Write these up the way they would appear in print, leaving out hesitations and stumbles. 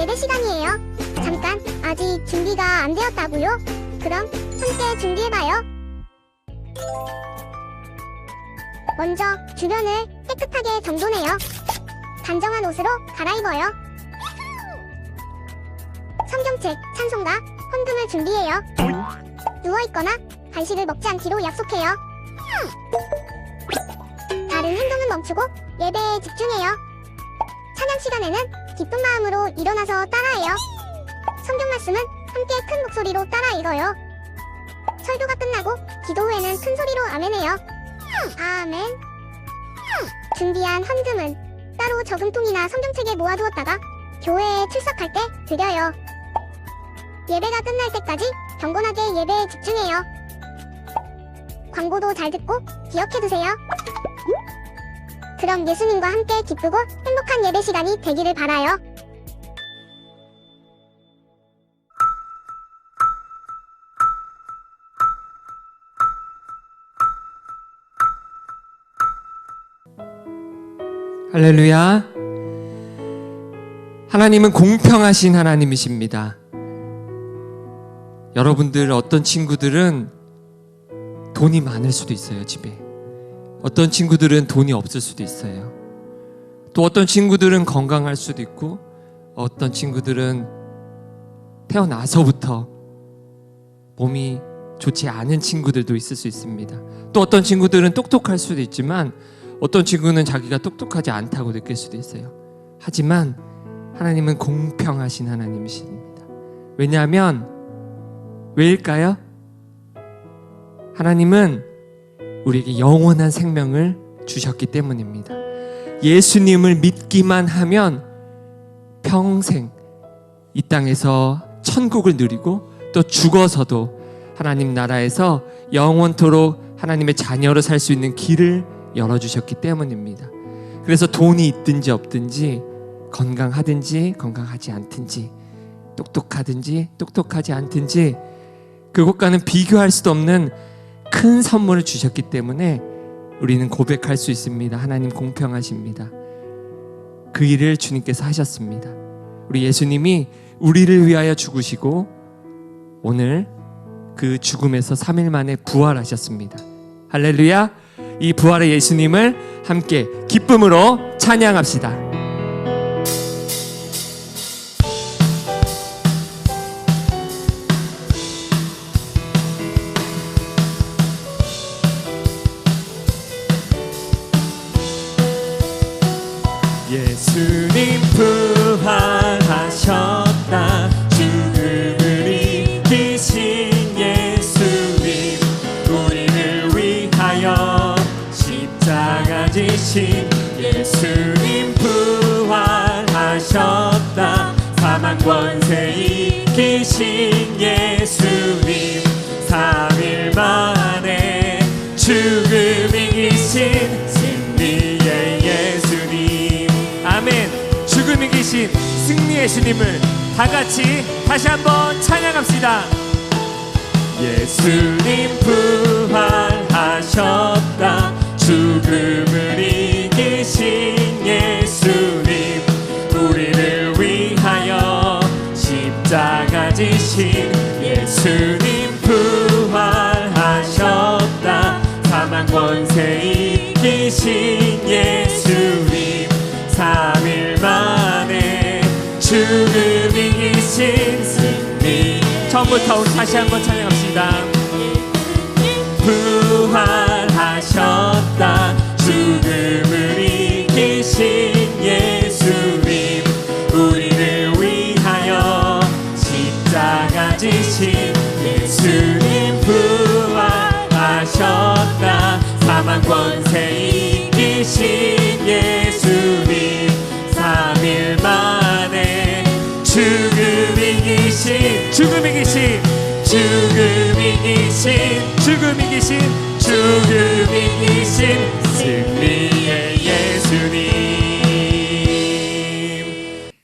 예배 시간이에요. 잠깐, 아직 준비가 안 되었다고요? 그럼 함께 준비해봐요. 먼저 주변을 깨끗하게 정돈해요. 단정한 옷으로 갈아입어요. 성경책, 찬송가, 헌금을 준비해요. 누워있거나 간식을 먹지 않기로 약속해요. 다른 행동은 멈추고 예배에 집중해요. 찬양 시간에는 기쁜 마음으로 일어나서 따라해요. 성경 말씀은 함께 큰 목소리로 따라 읽어요. 설교가 끝나고 기도 후에는 큰 소리로 아멘해요. 아멘. 준비한 헌금은 따로 저금통이나 성경책에 모아두었다가 교회에 출석할 때 드려요. 예배가 끝날 때까지 경건하게 예배에 집중해요. 광고도 잘 듣고 기억해두세요. 그럼 예수님과 함께 기쁘고 행복한 예배 시간이 되기를 바라요. 할렐루야. 하나님은 공평하신 하나님이십니다. 여러분들 어떤 친구들은 돈이 많을 수도 있어요, 집에. 어떤 친구들은 돈이 없을 수도 있어요. 또 어떤 친구들은 건강할 수도 있고, 어떤 친구들은 태어나서부터 몸이 좋지 않은 친구들도 있을 수 있습니다. 또 어떤 친구들은 똑똑할 수도 있지만 어떤 친구는 자기가 똑똑하지 않다고 느낄 수도 있어요. 하지만 하나님은 공평하신 하나님이십니다. 왜냐하면 왜일까요? 하나님은 우리에게 영원한 생명을 주셨기 때문입니다. 예수님을 믿기만 하면 평생 이 땅에서 천국을 누리고 또 죽어서도 하나님 나라에서 영원토록 하나님의 자녀로 살 수 있는 길을 열어주셨기 때문입니다. 그래서 돈이 있든지 없든지, 건강하든지 건강하지 않든지, 똑똑하든지 똑똑하지 않든지 그것과는 비교할 수도 없는 큰 선물을 주셨기 때문에 우리는 고백할 수 있습니다. 하나님 공평하십니다. 그 일을 주님께서 하셨습니다. 우리 예수님이 우리를 위하여 죽으시고 오늘 그 죽음에서 3일 만에 부활하셨습니다. 할렐루야. 이 부활의 예수님을 함께 기쁨으로 찬양합시다. 예수님 부활하셨다. 죽음을 이기신 예수님, 우리를 위하여 십자가 지신 예수님 부활하셨다. 사망 권세 이기신 예수님, 3일 만에 죽음 이기신 승리의 예수님. 아멘. 죽음 이기신 승리의 예수님을 다 같이 다시 한번 찬양합시다. 예수님 부활하셨다. 죽음을 이기신 예수님, 우리를 위하여 십자가 지신 예수님 부활하셨다. 사망 권세 이기신 예수님, 3일 만에 죽음 이기신 승리. 처음부터 우리 다시 한번 찬양합시다. 부활하셨다. 죽음을 이기신 예수님, 우리를 위하여 십자가 지신 예수님 부활하셨다. 사망 권세 이기신 예수님, 3일 만에 죽음 이기신 죽음 이기신 승리의 예수님.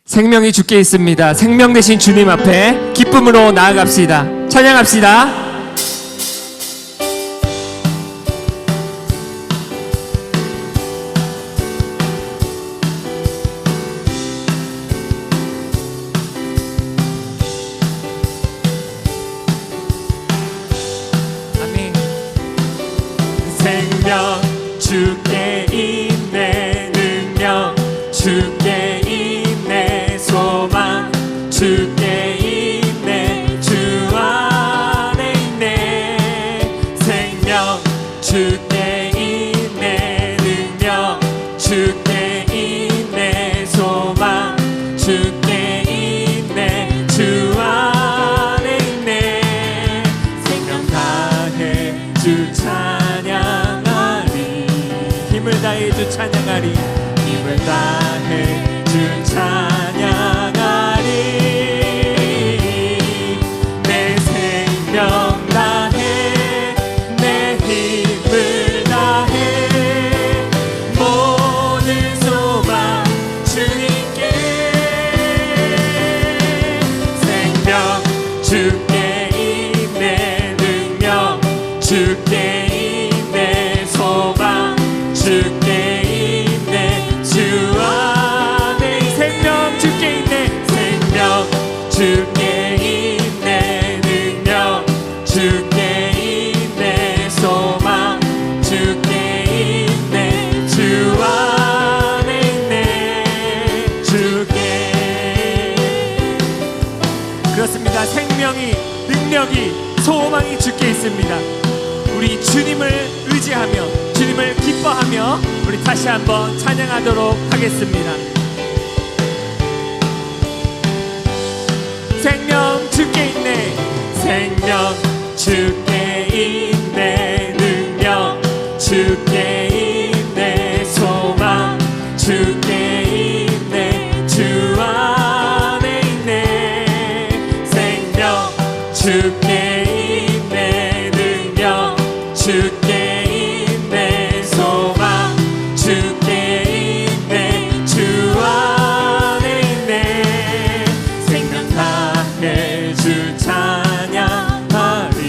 생명이 주께 있습니다. 생명 되신 주님 앞에 기쁨으로 나아갑시다. 찬양합시다. 생명 주께 있네 능력 주께 있네 소망 주께 있네 주 안에 있네 생명 주께 있네 능력 주께 있네 소망 주께 있네 주 안에 있네 생명 다해 주 찬양하리 힘을 다해 주 찬양하리 힘을 다해 주 찬양하리 내 생명 다해 내 힘을 다해 모든 소망 주님께 생명 주께 있네 능력 주께 있네 소망 주께 있네 주 안에 생명 주께 있네 생명 주께 있네 능력 주께 있네 소망 주께 있네 주 안에 있네 주께 그렇습니다. 생명이 능력이 소망이 주께 있습니다. 우리 주님을 의지하며 주님을 기뻐하며 우리 다시 한번 찬양하도록 하겠습니다. 생명 주께 있네 생명 주께 있네 능력 주께 있네 소망 주께 있네 주 안에 있네 생명 주께 있네 능력 주께 있네 소망 주께 있네 주 안에 있네 생명 다해 주 찬양하리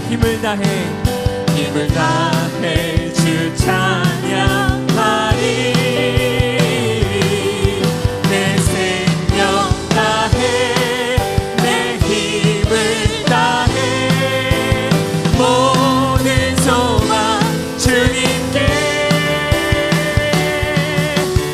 힘을 다해 주 찬양하리 내 생명 다해 내 힘을 다해 모든 소망 주님께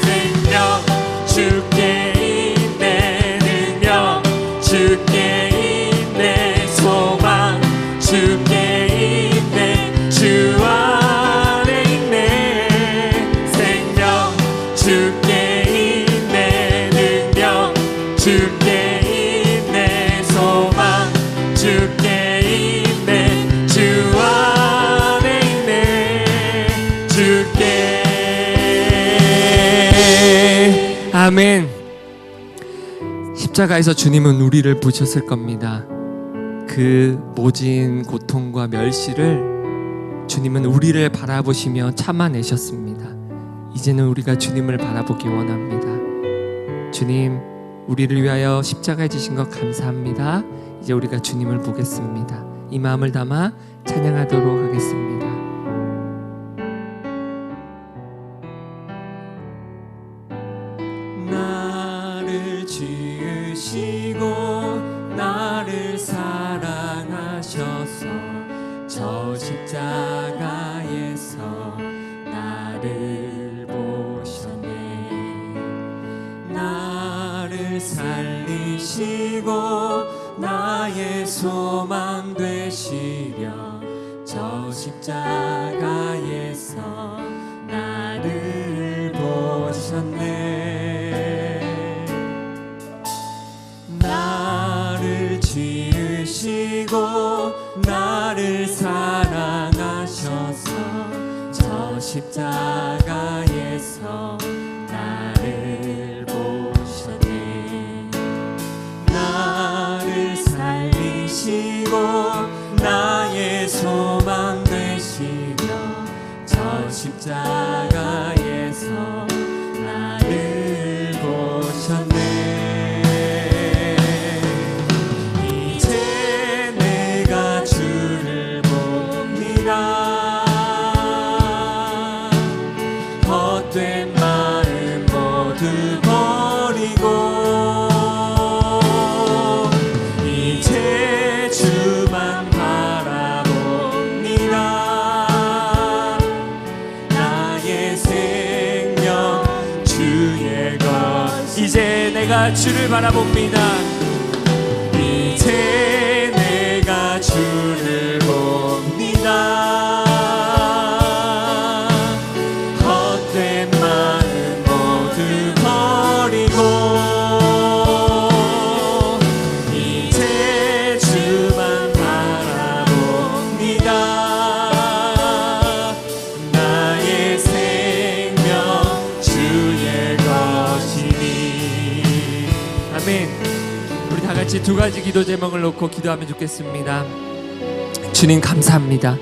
생명 주께 있네 능력 주께 있네 소망 주께 있네 주 안에 있네 생명 주께 있네 능력 주께 있네 소망 주께 있네 주 안에 있네 주께 아멘. 십자가에서 주님은 우리를 보셨을 겁니다. 그 모진 고통과 멸시를 주님은 우리를 바라보시며 참아내셨습니다. 이제는 우리가 주님을 바라보기 원합니다. 주님, 우리를 위하여 십자가에 지신 것 감사합니다. 이제 우리가 주님을 보겠습니다. 이 마음을 담아 찬양하도록 하겠습니다. 나를 지으시고 나를 사랑하셔서 저 십자가에서 나를 보셨네 나를 살리시고 나의 소망 되시려 저 십자가에서 나를 보셨네 나를 지으시고 나를 사랑하셔서 저 십자가에서 나를 보셨네 나를 살리시고 나의 소망 되시려 저 십자가에서 나를 보셨네 이제 내가 주를 봅니다 헛된 마음 모두 버리고 이제 주만 바라봅니다 내가 주를 바라봅니다. 이제 내가 주를 봅니다. 헛된 마음 모두 버리고 이제 주만 바라봅니다. 나의 생명 주의 것이니. 아멘. 우리 다 같이 두 가지 기도 제목을 놓고 기도하면 좋겠습니다. 주님 감사합니다.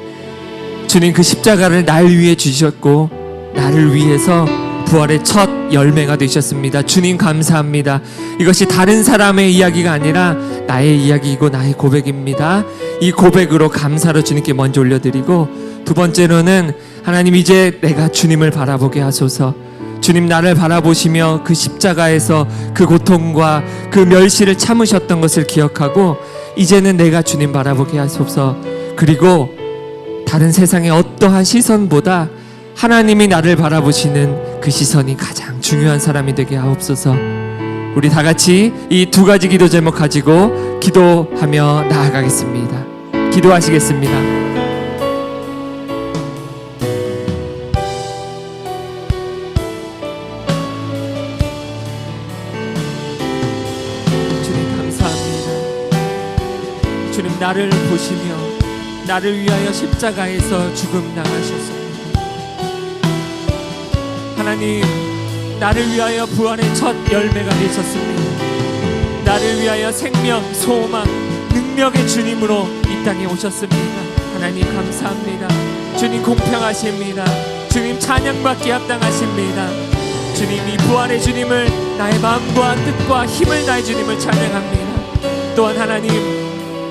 주님 그 십자가를 날 위해 주셨고 나를 위해서 부활의 첫 열매가 되셨습니다. 주님 감사합니다. 이것이 다른 사람의 이야기가 아니라 나의 이야기이고 나의 고백입니다. 이 고백으로 감사로 주님께 먼저 올려드리고, 두 번째로는 하나님 이제 내가 주님을 바라보게 하소서. 주님 나를 바라보시며 그 십자가에서 그 고통과 그 멸시를 참으셨던 것을 기억하고 이제는 내가 주님 바라보게 하소서. 그리고 다른 세상의 어떠한 시선보다 하나님이 나를 바라보시는 그 시선이 가장 중요한 사람이 되게 하옵소서. 우리 다 같이 이 두 가지 기도 제목 가지고 기도하며 나아가겠습니다. 기도하시겠습니다. 주님 감사합니다. 주님 나를 보시며 나를 위하여 십자가에서 죽음 당하셨습니다. 하나님 나를 위하여 부활의 첫 열매가 되셨습니다. 나를 위하여 생명, 소망, 능력의 주님으로 이 땅에 오셨습니다. 하나님 감사합니다. 주님 공평하십니다. 주님 찬양받기 합당하십니다. 주님 이 부활의 주님을 나의 마음과 뜻과 힘을 다해 주님을 찬양합니다. 또한 하나님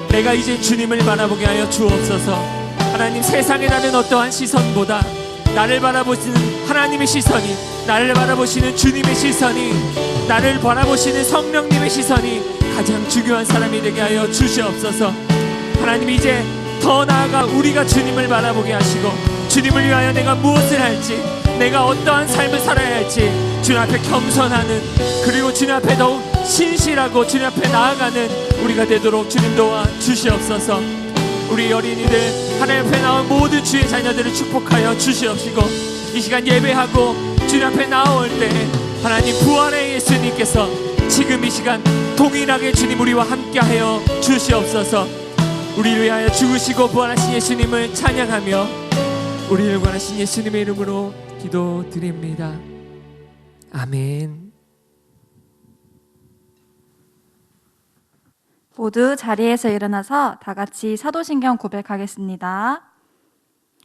내가 이제 주님을 바라보게 하여 주옵소서. 하나님 세상에 나는 어떠한 시선보다 나를 바라보시는 하나님의 시선이, 나를 바라보시는 주님의 시선이, 나를 바라보시는 성령님의 시선이 가장 중요한 사람이 되게 하여 주시옵소서. 하나님 이제 더 나아가 우리가 주님을 바라보게 하시고 주님을 위하여 내가 무엇을 할지, 내가 어떠한 삶을 살아야 할지 주님 앞에 겸손하는, 그리고 주님 앞에 더욱 신실하고 주님 앞에 나아가는 우리가 되도록 주님 도와 주시옵소서. 우리 어린이들 하나님 앞에 나온 모든 주의 자녀들을 축복하여 주시옵시고, 이 시간 예배하고 주님 앞에 나올 때 하나님 부활의 예수님께서 지금 이 시간 동일하게 주님 우리와 함께하여 주시옵소서. 우리를 위하여 죽으시고 부활하신 예수님을 찬양하며 우리를 구원하신 예수님의 이름으로 기도드립니다. 아멘. 모두 자리에서 일어나서 다 같이 사도신경 고백하겠습니다.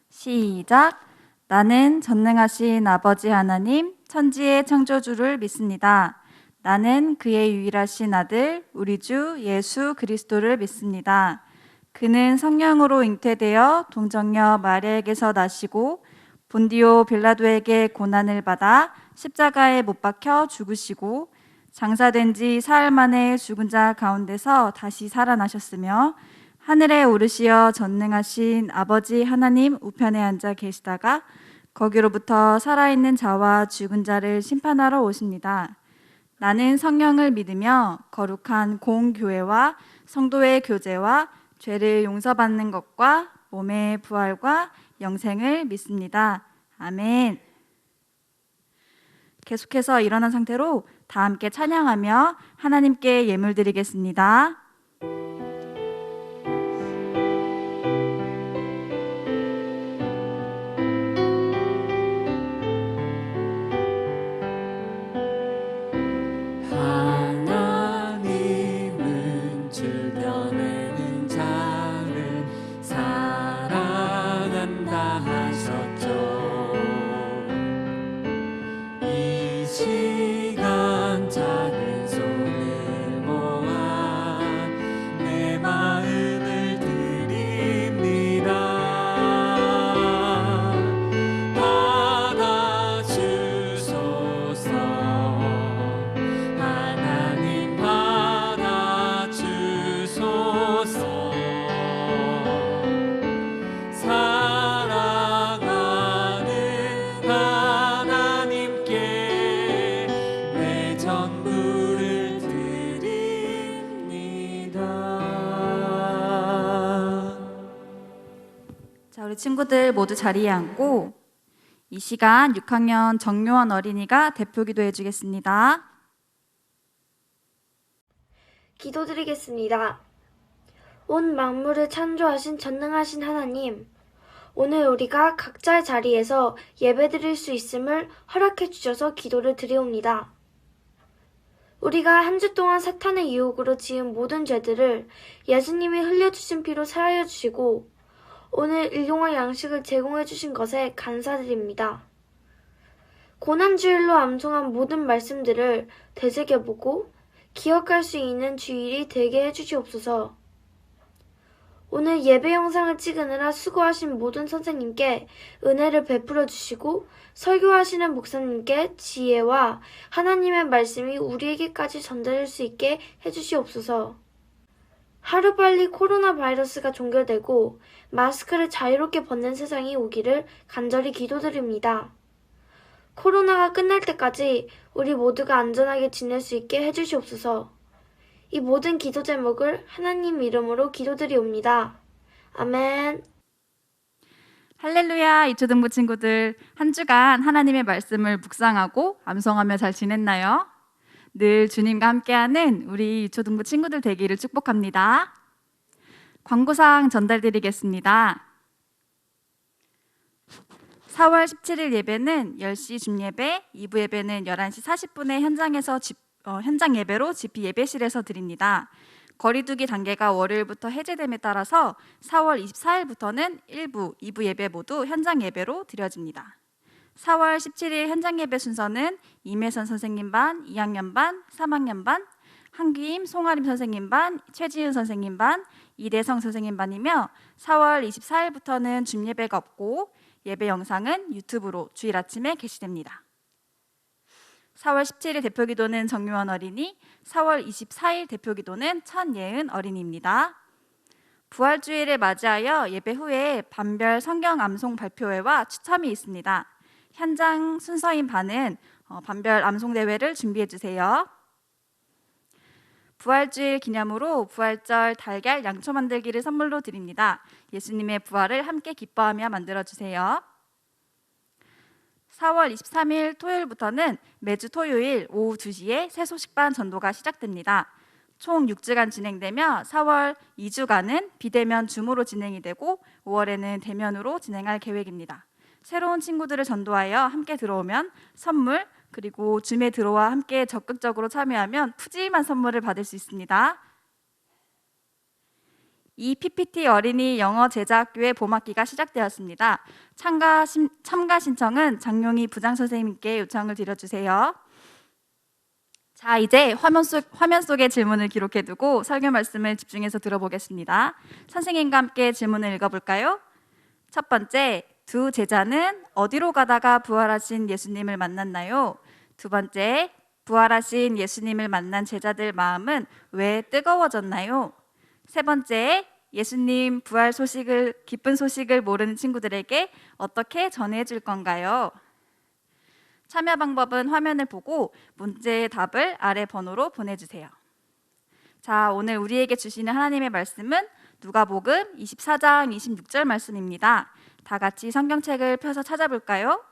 시작. 나는 전능하신 아버지 하나님 천지의 창조주를 믿습니다. 나는 그의 유일하신 아들 우리 주 예수 그리스도를 믿습니다. 그는 성령으로 잉태되어 동정녀 마리아에게서 나시고 본디오 빌라도에게 고난을 받아 십자가에 못 박혀 죽으시고 장사된 지 사흘 만에 죽은 자 가운데서 다시 살아나셨으며 하늘에 오르시어 전능하신 아버지 하나님 우편에 앉아 계시다가 거기로부터 살아있는 자와 죽은 자를 심판하러 오십니다. 나는 성령을 믿으며 거룩한 공교회와 성도의 교제와 죄를 용서받는 것과 몸의 부활과 영생을 믿습니다. 아멘. 계속해서 일어난 상태로 다 함께 찬양하며 하나님께 예물 드리겠습니다. 하나님은 즐겨내는 자를 사랑한다 하셨죠. 이 시간 작은 손을 모아 우리 친구들 모두 자리에 앉고 이 시간 6학년 정요원 어린이가 대표 기도해 주겠습니다. 기도드리겠습니다. 온 만물을 창조하신 전능하신 하나님, 오늘 우리가 각자의 자리에서 예배드릴 수 있음을 허락해 주셔서 기도를 드리옵니다. 우리가 한 주 동안 사탄의 유혹으로 지은 모든 죄들을 예수님이 흘려주신 피로 사하여 주시고 오늘 일용할 양식을 제공해 주신 것에 감사드립니다. 고난주일로 암송한 모든 말씀들을 되새겨보고 기억할 수 있는 주일이 되게 해주시옵소서. 오늘 예배 영상을 찍으느라 수고하신 모든 선생님께 은혜를 베풀어 주시고 설교하시는 목사님께 지혜와 하나님의 말씀이 우리에게까지 전달될 수 있게 해주시옵소서. 하루빨리 코로나 바이러스가 종결되고 마스크를 자유롭게 벗는 세상이 오기를 간절히 기도드립니다. 코로나가 끝날 때까지 우리 모두가 안전하게 지낼 수 있게 해주시옵소서. 이 모든 기도 제목을 하나님 이름으로 기도드리옵니다. 아멘. 할렐루야, 이초등부 친구들. 한 주간 하나님의 말씀을 묵상하고 암송하며 잘 지냈나요? 늘 주님과 함께하는 우리 이초등부 친구들 되기를 축복합니다. 광고사항 전달드리겠습니다. 4월 17일 예배는 10시 중예배, 2부 예배는 11시 40분에 현장 예배로 GP 예배실에서 드립니다. 거리두기 단계가 월요일부터 해제됨에 따라서 4월 24일부터는 1부, 2부 예배 모두 현장 예배로 드려집니다. 4월 17일 현장 예배 순서는 임혜선 선생님 반, 2학년 반, 3학년 반, 한규임, 송아림 선생님 반, 최지은 선생님 반, 이대성 선생님 반이며 4월 24일부터는 줌 예배가 없고 예배 영상은 유튜브로 주일 아침에 게시됩니다. 4월 17일 대표기도는 정유원 어린이, 4월 24일 대표기도는 천예은 어린이입니다. 부활주일을 맞이하여 예배 후에 반별 성경 암송 발표회와 추첨이 있습니다. 현장 순서인 반은 반별 암송 대회를 준비해 주세요. 부활주일 기념으로 부활절 달걀 양초 만들기를 선물로 드립니다. 예수님의 부활을 함께 기뻐하며 만들어 주세요. 4월 23일 토요일부터는 매주 토요일 오후 2시에 새소식반 전도가 시작됩니다. 총 6주간 진행되며 4월 2주간은 비대면 줌으로 진행이 되고 5월에는 대면으로 진행할 계획입니다. 새로운 친구들을 전도하여 함께 들어오면 선물, 그리고 줌에 들어와 함께 적극적으로 참여하면 푸짐한 선물을 받을 수 있습니다. 이 PPT 어린이 영어 제자학교의 봄학기가 시작되었습니다. 참가 신청은 장용희 부장선생님께 요청을 드려주세요. 자, 이제 화면 속에 질문을 기록해두고 설교 말씀을 집중해서 들어보겠습니다. 선생님과 함께 질문을 읽어볼까요? 첫 번째, 두 제자는 어디로 가다가 부활하신 예수님을 만났나요? 두 번째, 부활하신 예수님을 만난 제자들 마음은 왜 뜨거워졌나요? 세 번째, 예수님 부활 기쁜 소식을 모르는 친구들에게 어떻게 전해줄 건가요? 참여 방법은 화면을 보고 문제의 답을 아래 번호로 보내주세요. 자, 오늘 우리에게 주시는 하나님의 말씀은 누가복음 24장 26절 말씀입니다. 다 같이 성경책을 펴서 찾아볼까요?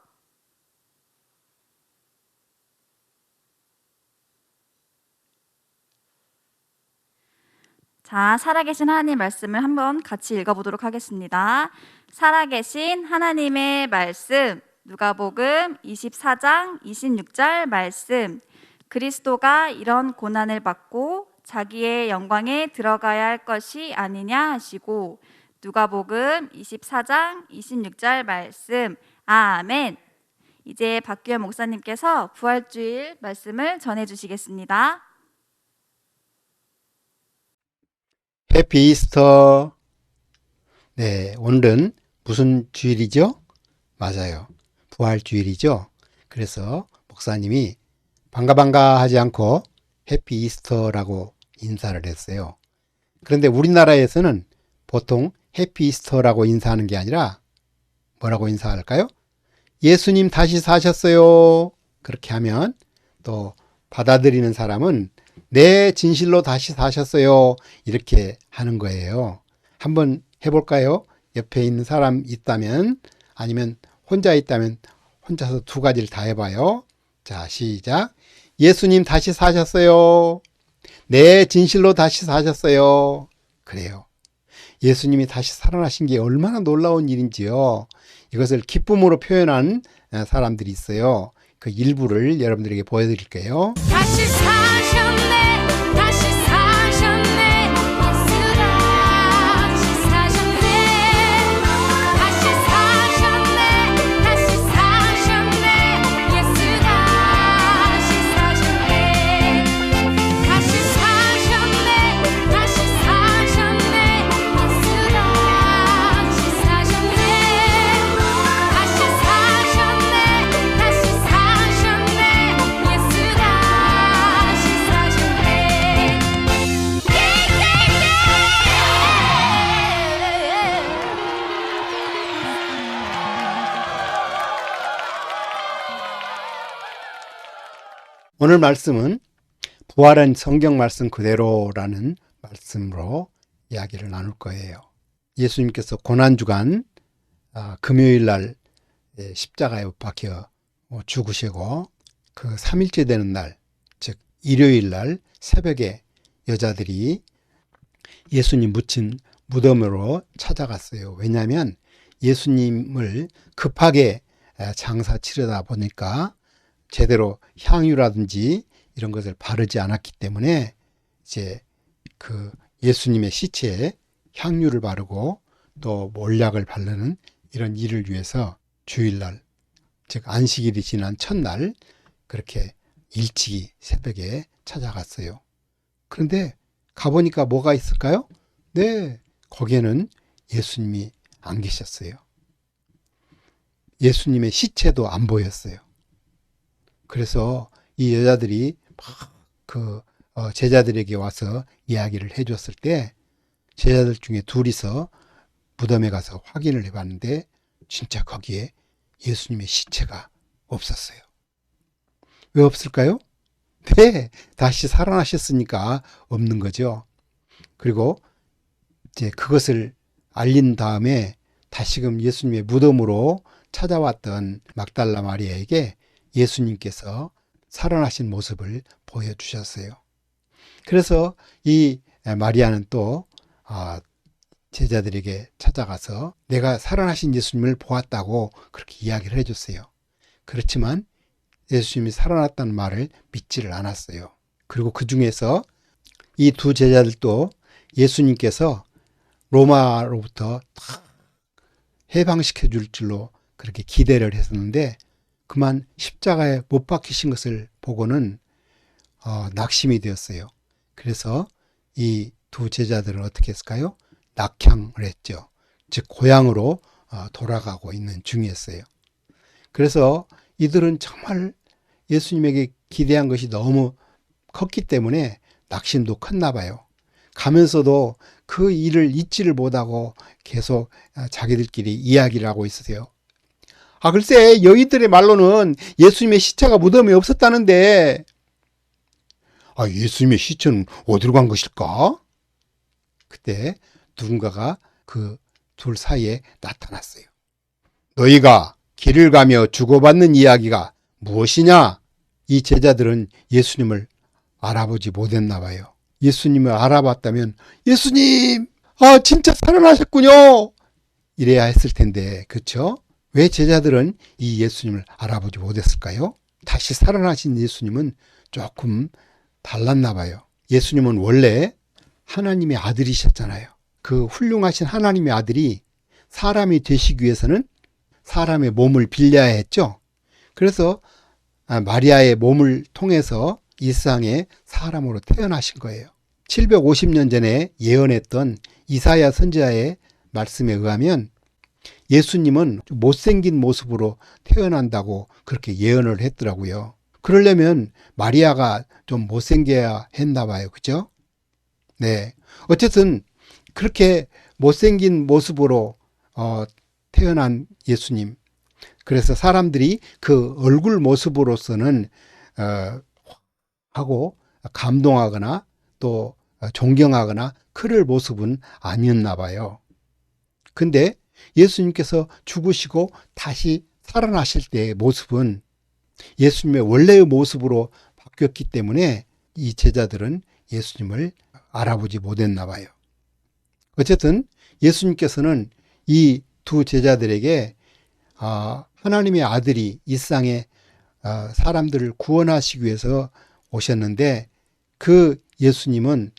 자, 살아계신 하나님 말씀을 한번 같이 읽어보도록 하겠습니다. 살아계신 하나님의 말씀, 누가복음 24장 26절 말씀. 그리스도가 이런 고난을 받고 자기의 영광에 들어가야 할 것이 아니냐 하시고, 누가복음 24장 26절 말씀. 아멘. 이제 박규현 목사님께서 부활주일 말씀을 전해주시겠습니다. 해피 이스터. 네, 오늘은 무슨 주일이죠? 맞아요. 부활주일이죠. 그래서 목사님이 반가 하지 않고 해피 이스터라고 인사를 했어요. 그런데 우리나라에서는 보통 해피 이스터라고 인사하는 게 아니라 뭐라고 인사할까요? 예수님 다시 사셨어요. 그렇게 하면 또 받아들이는 사람은 네, 진실로 다시 사셨어요. 이렇게 하는 거예요. 한번 해볼까요? 옆에 있는 사람 있다면, 아니면 혼자 있다면 혼자서 두 가지를 다 해봐요. 자, 시작. 예수님 다시 사셨어요. 네, 진실로 다시 사셨어요. 그래요. 예수님이 다시 살아나신 게 얼마나 놀라운 일인지요. 이것을 기쁨으로 표현한 사람들이 있어요. 그 일부를 여러분들에게 보여드릴게요. 다시 사셨네 다시 사셨네 예수 다시 사셨네 다시 사셨네 다시 사셨네 예수 다시 사셨네 다시 사셨네 다시 사셨네 예수 다시 사셨네 다시 사셨네 다시 사셨네 예수 다시 사셨네 오늘 말씀은 부활한 성경 말씀 그대로라는 말씀으로 이야기를 나눌 거예요. 예수님께서 고난주간 금요일 날 십자가에 못 박혀 죽으시고 그 3일째 되는 날, 즉 일요일 날 새벽에 여자들이 예수님 묻힌 무덤으로 찾아갔어요. 왜냐하면 예수님을 급하게 장사 치르다 보니까 제대로 향유라든지 이런 것을 바르지 않았기 때문에 이제 그 예수님의 시체에 향유를 바르고 또 몰약을 바르는 이런 일을 위해서 주일날, 즉 안식일이 지난 첫날 그렇게 일찍이 새벽에 찾아갔어요. 그런데 가보니까 뭐가 있을까요? 네, 거기에는 예수님이 안 계셨어요. 예수님의 시체도 안 보였어요. 그래서 이 여자들이 막 제자들에게 와서 이야기를 해줬을 때 제자들 중에 둘이서 무덤에 가서 확인을 해봤는데 진짜 거기에 예수님의 시체가 없었어요. 왜 없을까요? 네, 다시 살아나셨으니까 없는 거죠. 그리고 이제 그것을 알린 다음에 다시금 예수님의 무덤으로 찾아왔던 막달라 마리아에게 예수님께서 살아나신 모습을 보여주셨어요. 그래서 이 마리아는 또 제자들에게 찾아가서 내가 살아나신 예수님을 보았다고 그렇게 이야기를 해줬어요. 그렇지만 예수님이 살아났다는 말을 믿지를 않았어요. 그리고 그 중에서 이 두 제자들도 예수님께서 로마로부터 해방시켜 줄 줄로 그렇게 기대를 했었는데 그만 십자가에 못 박히신 것을 보고는 낙심이 되었어요. 그래서 이 두 제자들은 어떻게 했을까요? 낙향을 했죠. 즉 고향으로 돌아가고 있는 중이었어요. 그래서 이들은 정말 예수님에게 기대한 것이 너무 컸기 때문에 낙심도 컸나 봐요. 가면서도 그 일을 잊지를 못하고 계속 자기들끼리 이야기를 하고 있으세요. 글쎄 여인들의 말로는 예수님의 시체가 무덤에 없었다는데 예수님의 시체는 어디로 간 것일까? 그때 누군가가 그 둘 사이에 나타났어요. 너희가 길을 가며 주고받는 이야기가 무엇이냐? 이 제자들은 예수님을 알아보지 못했나 봐요. 예수님을 알아봤다면 예수님 진짜 살아나셨군요 이래야 했을 텐데 그렇죠? 왜 제자들은 이 예수님을 알아보지 못했을까요? 다시 살아나신 예수님은 조금 달랐나 봐요. 예수님은 원래 하나님의 아들이셨잖아요. 그 훌륭하신 하나님의 아들이 사람이 되시기 위해서는 사람의 몸을 빌려야 했죠. 그래서 마리아의 몸을 통해서 이 세상에 사람으로 태어나신 거예요. 750년 전에 예언했던 이사야 선지자의 말씀에 의하면 예수님은 못생긴 모습으로 태어난다고 그렇게 예언을 했더라고요. 그러려면 마리아가 좀 못생겨야 했나 봐요. 그죠? 네. 어쨌든 그렇게 못생긴 모습으로 태어난 예수님. 그래서 사람들이 그 얼굴 모습으로서는 하고 감동하거나 또 존경하거나 그럴 모습은 아니었나 봐요. 근데 예수님께서 죽으시고 다시 살아나실 때의 모습은 예수님의 원래의 모습으로 바뀌었기 때문에 이 제자들은 예수님을 알아보지 못했나 봐요. 어쨌든 예수님께서는 이 두 제자들에게 하나님의 아들이 이 세상에 사람들을 구원하시기 위해서 오셨는데, 그 예수님은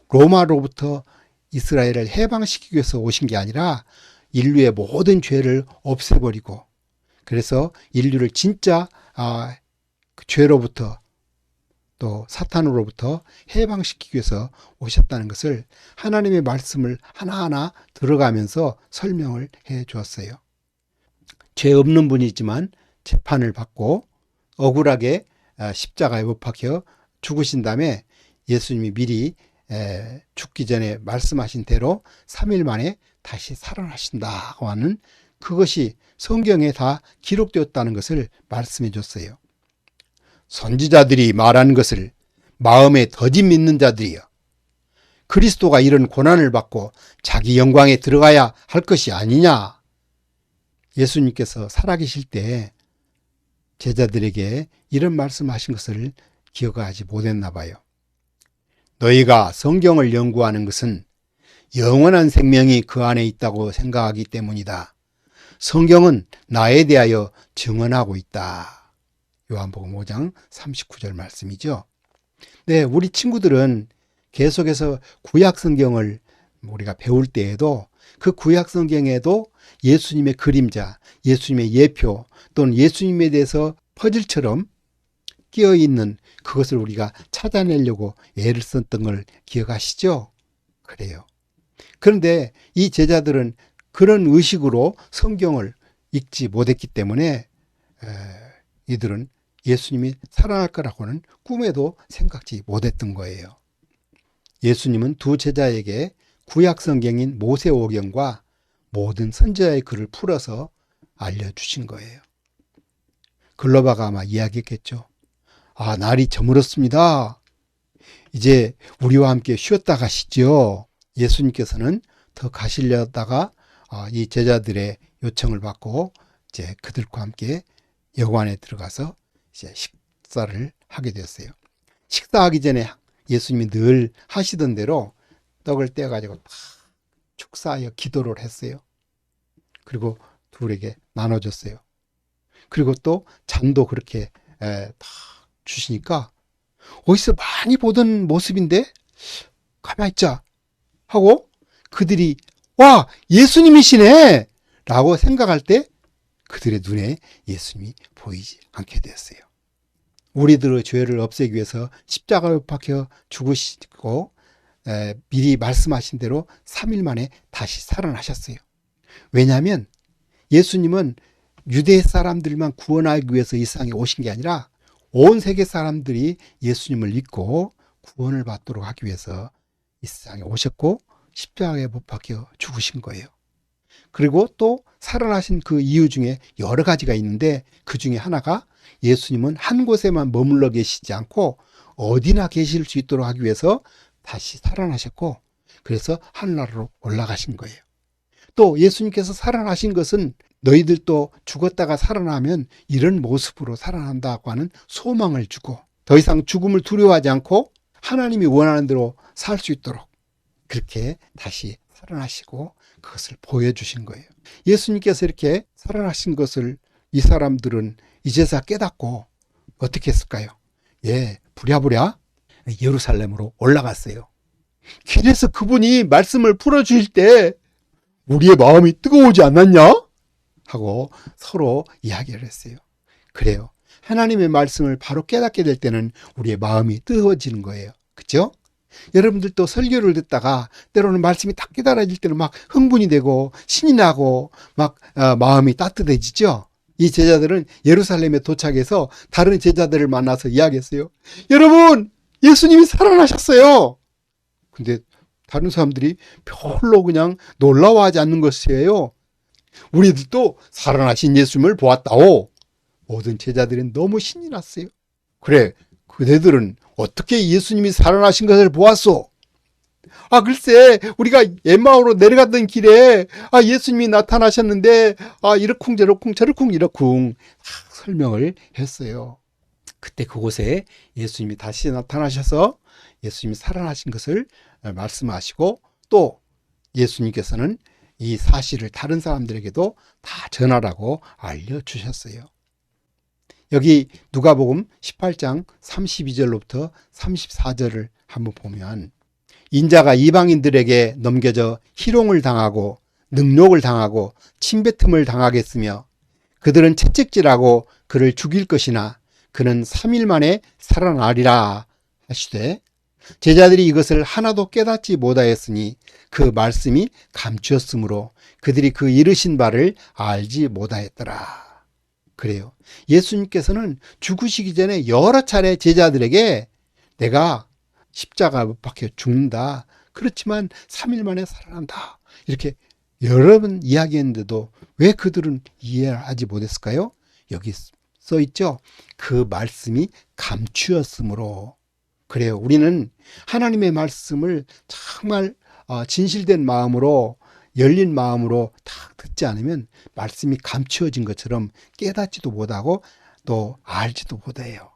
로마로부터 이스라엘을 해방시키기 위해서 오신 게 아니라 인류의 모든 죄를 없애버리고, 그래서 인류를 진짜 그 죄로부터 또 사탄으로부터 해방시키기 위해서 오셨다는 것을 하나님의 말씀을 하나하나 들어가면서 설명을 해 주었어요. 죄 없는 분이지만 재판을 받고 억울하게 십자가에 못 박혀 죽으신 다음에 예수님이 미리 죽기 전에 말씀하신 대로 3일 만에 다시 살아나신다고 하는 그것이 성경에 다 기록되었다는 것을 말씀해 줬어요. 선지자들이 말한 것을 마음에 더디 믿는 자들이여, 그리스도가 이런 고난을 받고 자기 영광에 들어가야 할 것이 아니냐. 예수님께서 살아계실 때 제자들에게 이런 말씀하신 것을 기억하지 못했나 봐요. 너희가 성경을 연구하는 것은 영원한 생명이 그 안에 있다고 생각하기 때문이다. 성경은 나에 대하여 증언하고 있다. 요한복음 5장 39절 말씀이죠. 네, 우리 친구들은 계속해서 구약 성경을 우리가 배울 때에도 그 구약 성경에도 예수님의 그림자, 예수님의 예표 또는 예수님에 대해서 퍼즐처럼 끼어 있는 그것을 우리가 찾아내려고 애를 썼던 걸 기억하시죠? 그래요. 그런데 이 제자들은 그런 의식으로 성경을 읽지 못했기 때문에 이들은 예수님이 살아날 거라고는 꿈에도 생각지 못했던 거예요. 예수님은 두 제자에게 구약 성경인 모세오경과 모든 선지자의 글을 풀어서 알려주신 거예요. 글로바가 아마 이야기했겠죠. 날이 저물었습니다. 이제 우리와 함께 쉬었다 가시죠. 예수님께서는 더 가시려다가 이 제자들의 요청을 받고 이제 그들과 함께 여관에 들어가서 이제 식사를 하게 되었어요. 식사하기 전에 예수님이 늘 하시던 대로 떡을 떼어가지고 다 축사하여 기도를 했어요. 그리고 둘에게 나눠줬어요. 그리고 또 잔도 그렇게 다 주시니까 어디서 많이 보던 모습인데 가만히 있자 하고 그들이 와, 예수님이시네 라고 생각할 때 그들의 눈에 예수님이 보이지 않게 되었어요. 우리들의 죄를 없애기 위해서 십자가에 박혀 죽으시고 미리 말씀하신 대로 3일 만에 다시 살아나셨어요. 왜냐하면 예수님은 유대 사람들만 구원하기 위해서 이 세상에 오신 게 아니라 온 세계 사람들이 예수님을 믿고 구원을 받도록 하기 위해서 이 세상에 오셨고 십자가에 못 박혀 죽으신 거예요. 그리고 또 살아나신 그 이유 중에 여러 가지가 있는데 그 중에 하나가 예수님은 한 곳에만 머물러 계시지 않고 어디나 계실 수 있도록 하기 위해서 다시 살아나셨고 그래서 하늘나라로 올라가신 거예요. 또 예수님께서 살아나신 것은 너희들도 죽었다가 살아나면 이런 모습으로 살아난다고 하는 소망을 주고 더 이상 죽음을 두려워하지 않고 하나님이 원하는 대로 살 수 있도록 그렇게 다시 살아나시고 그것을 보여주신 거예요. 예수님께서 이렇게 살아나신 것을 이 사람들은 이제서 깨닫고 어떻게 했을까요? 부랴부랴 예루살렘으로 올라갔어요. 길에서 그분이 말씀을 풀어주실 때 우리의 마음이 뜨거워지지 않았냐? 하고 서로 이야기를 했어요. 그래요. 하나님의 말씀을 바로 깨닫게 될 때는 우리의 마음이 뜨거워지는 거예요. 그렇죠? 여러분들도 설교를 듣다가 때로는 말씀이 딱 깨달아질 때는 막 흥분이 되고 신이 나고 막 마음이 따뜻해지죠. 이 제자들은 예루살렘에 도착해서 다른 제자들을 만나서 이야기했어요. 여러분, 예수님이 살아나셨어요. 근데 다른 사람들이 별로 그냥 놀라워하지 않는 것이에요. 우리들도 살아나신 예수님을 보았다오. 모든 제자들은 너무 신이 났어요. 그래, 그대들은 어떻게 예수님이 살아나신 것을 보았소? 글쎄 우리가 엠마오로 내려가던 길에 예수님이 나타나셨는데 이러쿵저러쿵 저러쿵 이러쿵 설명을 했어요. 그때 그곳에 예수님이 다시 나타나셔서 예수님이 살아나신 것을 말씀하시고, 또 예수님께서는 이 사실을 다른 사람들에게도 다 전하라고 알려주셨어요. 여기 누가복음 18장 32절로부터 34절을 한번 보면, 인자가 이방인들에게 넘겨져 희롱을 당하고 능욕을 당하고 침뱉음을 당하겠으며 그들은 채찍질하고 그를 죽일 것이나 그는 3일 만에 살아나리라 하시되, 제자들이 이것을 하나도 깨닫지 못하였으니 그 말씀이 감추었으므로 그들이 그 이르신 바를 알지 못하였더라. 그래요. 예수님께서는 죽으시기 전에 여러 차례 제자들에게 내가 십자가 못 박혀 죽는다, 그렇지만 3일 만에 살아난다, 이렇게 여러 번 이야기했는데도 왜 그들은 이해하지 못했을까요? 여기 써 있죠. 그 말씀이 감추었으므로. 그래요. 우리는 하나님의 말씀을 정말 진실된 마음으로, 열린 마음으로 딱 듣지 않으면 말씀이 감추어진 것처럼 깨닫지도 못하고 또 알지도 못해요.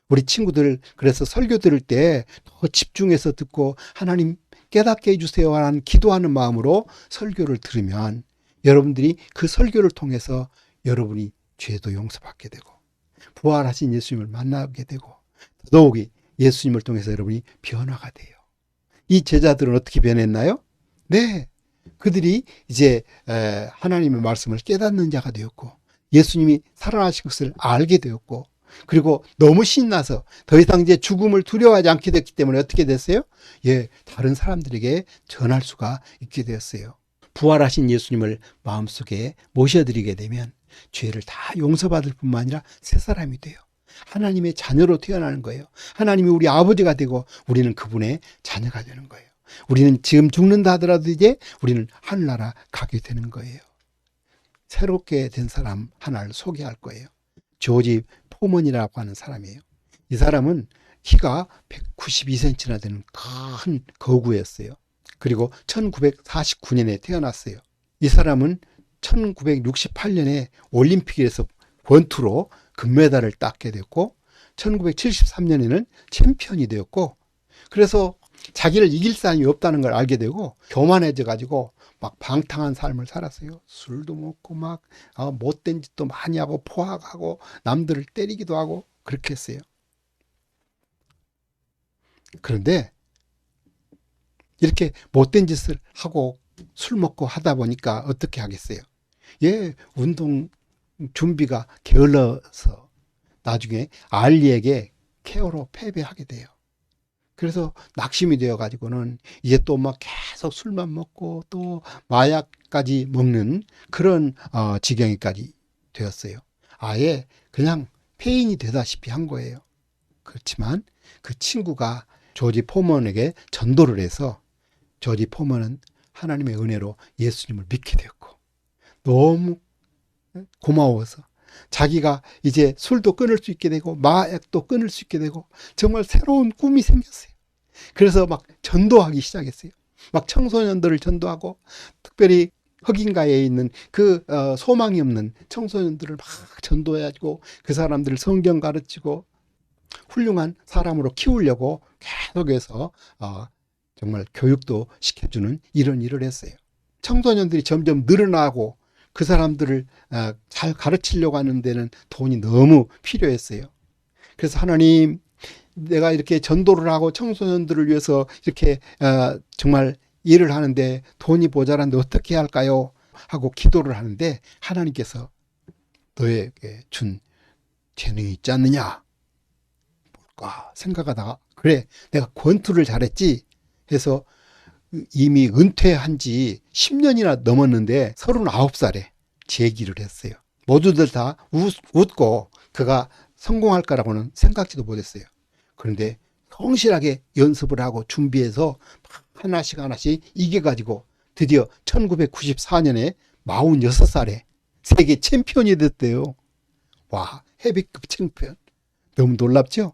우리 친구들 그래서 설교 들을 때 더 집중해서 듣고 하나님 깨닫게 해주세요 하는 기도하는 마음으로 설교를 들으면 여러분들이 그 설교를 통해서 여러분이 죄도 용서받게 되고 부활하신 예수님을 만나게 되고 더더욱이 예수님을 통해서 여러분이 변화가 돼요. 이 제자들은 어떻게 변했나요? 네, 그들이 이제 하나님의 말씀을 깨닫는 자가 되었고 예수님이 살아나신 것을 알게 되었고, 그리고 너무 신나서 더 이상 이제 죽음을 두려워하지 않게 됐기 때문에 어떻게 됐어요? 다른 사람들에게 전할 수가 있게 되었어요. 부활하신 예수님을 마음속에 모셔드리게 되면 죄를 다 용서받을 뿐만 아니라 새 사람이 돼요. 하나님의 자녀로 태어나는 거예요. 하나님이 우리 아버지가 되고 우리는 그분의 자녀가 되는 거예요. 우리는 지금 죽는다 하더라도 이제 우리는 하늘나라 가게 되는 거예요. 새롭게 된 사람 하나를 소개할 거예요. 조지 포먼이라고 하는 사람이에요. 이 사람은 키가 192cm나 되는 큰 거구였어요. 그리고 1949년에 태어났어요. 이 사람은 1968년에 올림픽에서 권투로 금메달을 땄게 됐고 1973년에는 챔피언이 되었고, 그래서 자기를 이길 사람이 없다는 걸 알게 되고 교만해져 가지고 막 방탕한 삶을 살았어요. 술도 먹고 막 못된 짓도 많이 하고 포악하고 남들을 때리기도 하고 그렇게 했어요. 그런데 이렇게 못된 짓을 하고 술 먹고 하다 보니까 어떻게 하겠어요? 운동 준비가 게을러서 나중에 알리에게 케어로 패배하게 돼요. 그래서 낙심이 되어 가지고는 이제 또 막 계속 술만 먹고 또 마약까지 먹는 그런 지경에까지 되었어요. 아예 그냥 폐인이 되다시피 한 거예요. 그렇지만 그 친구가 조지 포먼에게 전도를 해서 조지 포먼은 하나님의 은혜로 예수님을 믿게 되었고 너무 고마워서 자기가 이제 술도 끊을 수 있게 되고 마약도 끊을 수 있게 되고 정말 새로운 꿈이 생겼어요. 그래서 막 전도하기 시작했어요. 막 청소년들을 전도하고 특별히 흑인가에 있는 그 소망이 없는 청소년들을 막 전도해가지고 그 사람들을 성경 가르치고 훌륭한 사람으로 키우려고 계속해서 정말 교육도 시켜주는 이런 일을 했어요. 청소년들이 점점 늘어나고 그 사람들을 잘 가르치려고 하는 데는 돈이 너무 필요했어요. 그래서 하나님, 내가 이렇게 전도를 하고 청소년들을 위해서 이렇게 정말 일을 하는데 돈이 모자란데 어떻게 해야 할까요? 하고 기도를 하는데 하나님께서 너에게 준 재능이 있지 않느냐? 뭘까 생각하다가 그래, 내가 권투를 잘했지 해서 이미 은퇴한 지 10년이나 넘었는데 39살에 재기를 했어요. 모두들 다 웃고 그가 성공할 거라고는 생각지도 못했어요. 그런데 성실하게 연습을 하고 준비해서 하나씩 하나씩 이겨가지고 드디어 1994년에 46살에 세계 챔피언이 됐대요. 와, 헤비급 챔피언. 너무 놀랍죠?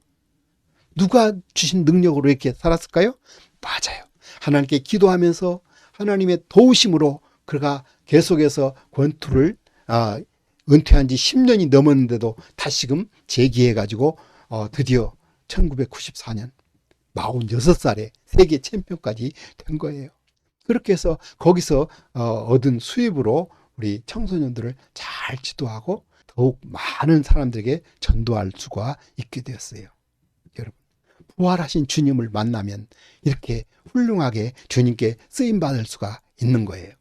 누가 주신 능력으로 이렇게 살았을까요? 맞아요. 하나님께 기도하면서 하나님의 도우심으로 그가 계속해서 권투를 은퇴한 지 10년이 넘었는데도 다시금 재기해가지고 드디어 1994년 46살에 세계 챔피언까지 된 거예요. 그렇게 해서 거기서 얻은 수입으로 우리 청소년들을 잘 지도하고 더욱 많은 사람들에게 전도할 수가 있게 되었어요. 여러분, 부활하신 주님을 만나면 이렇게 훌륭하게 주님께 쓰임받을 수가 있는 거예요.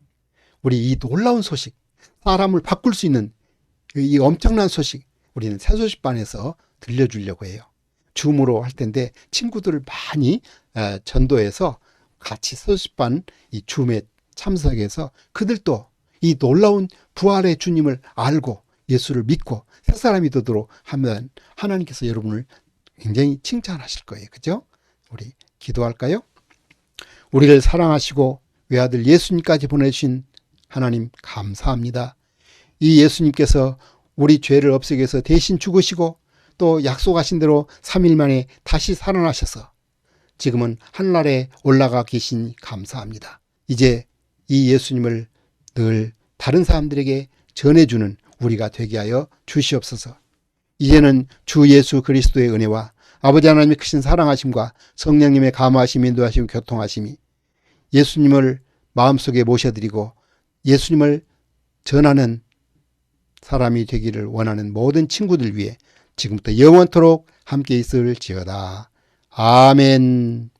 우리 이 놀라운 소식, 사람을 바꿀 수 있는 이 엄청난 소식, 우리는 새소식반에서 들려주려고 해요. 줌으로 할 텐데 친구들을 많이 전도해서 같이 새소식반 이 줌에 참석해서 그들도 이 놀라운 부활의 주님을 알고 예수를 믿고 새 사람이 되도록 하면 하나님께서 여러분을 굉장히 칭찬하실 거예요. 그죠? 우리 기도할까요? 우리를 사랑하시고 외아들 예수님까지 보내주신 하나님 감사합니다. 이 예수님께서 우리 죄를 없애기 위해서 대신 죽으시고 또 약속하신 대로 3일 만에 다시 살아나셔서 지금은 하늘나라에 올라가 계시니 감사합니다. 이제 이 예수님을 늘 다른 사람들에게 전해주는 우리가 되게 하여 주시옵소서. 이제는 주 예수 그리스도의 은혜와 아버지 하나님의 크신 사랑하심과 성령님의 감화하심, 인도하심, 교통하심이 예수님을 마음속에 모셔드리고 예수님을 전하는 사람이 되기를 원하는 모든 친구들 위해 지금부터 영원토록 함께 있을지어다. 아멘.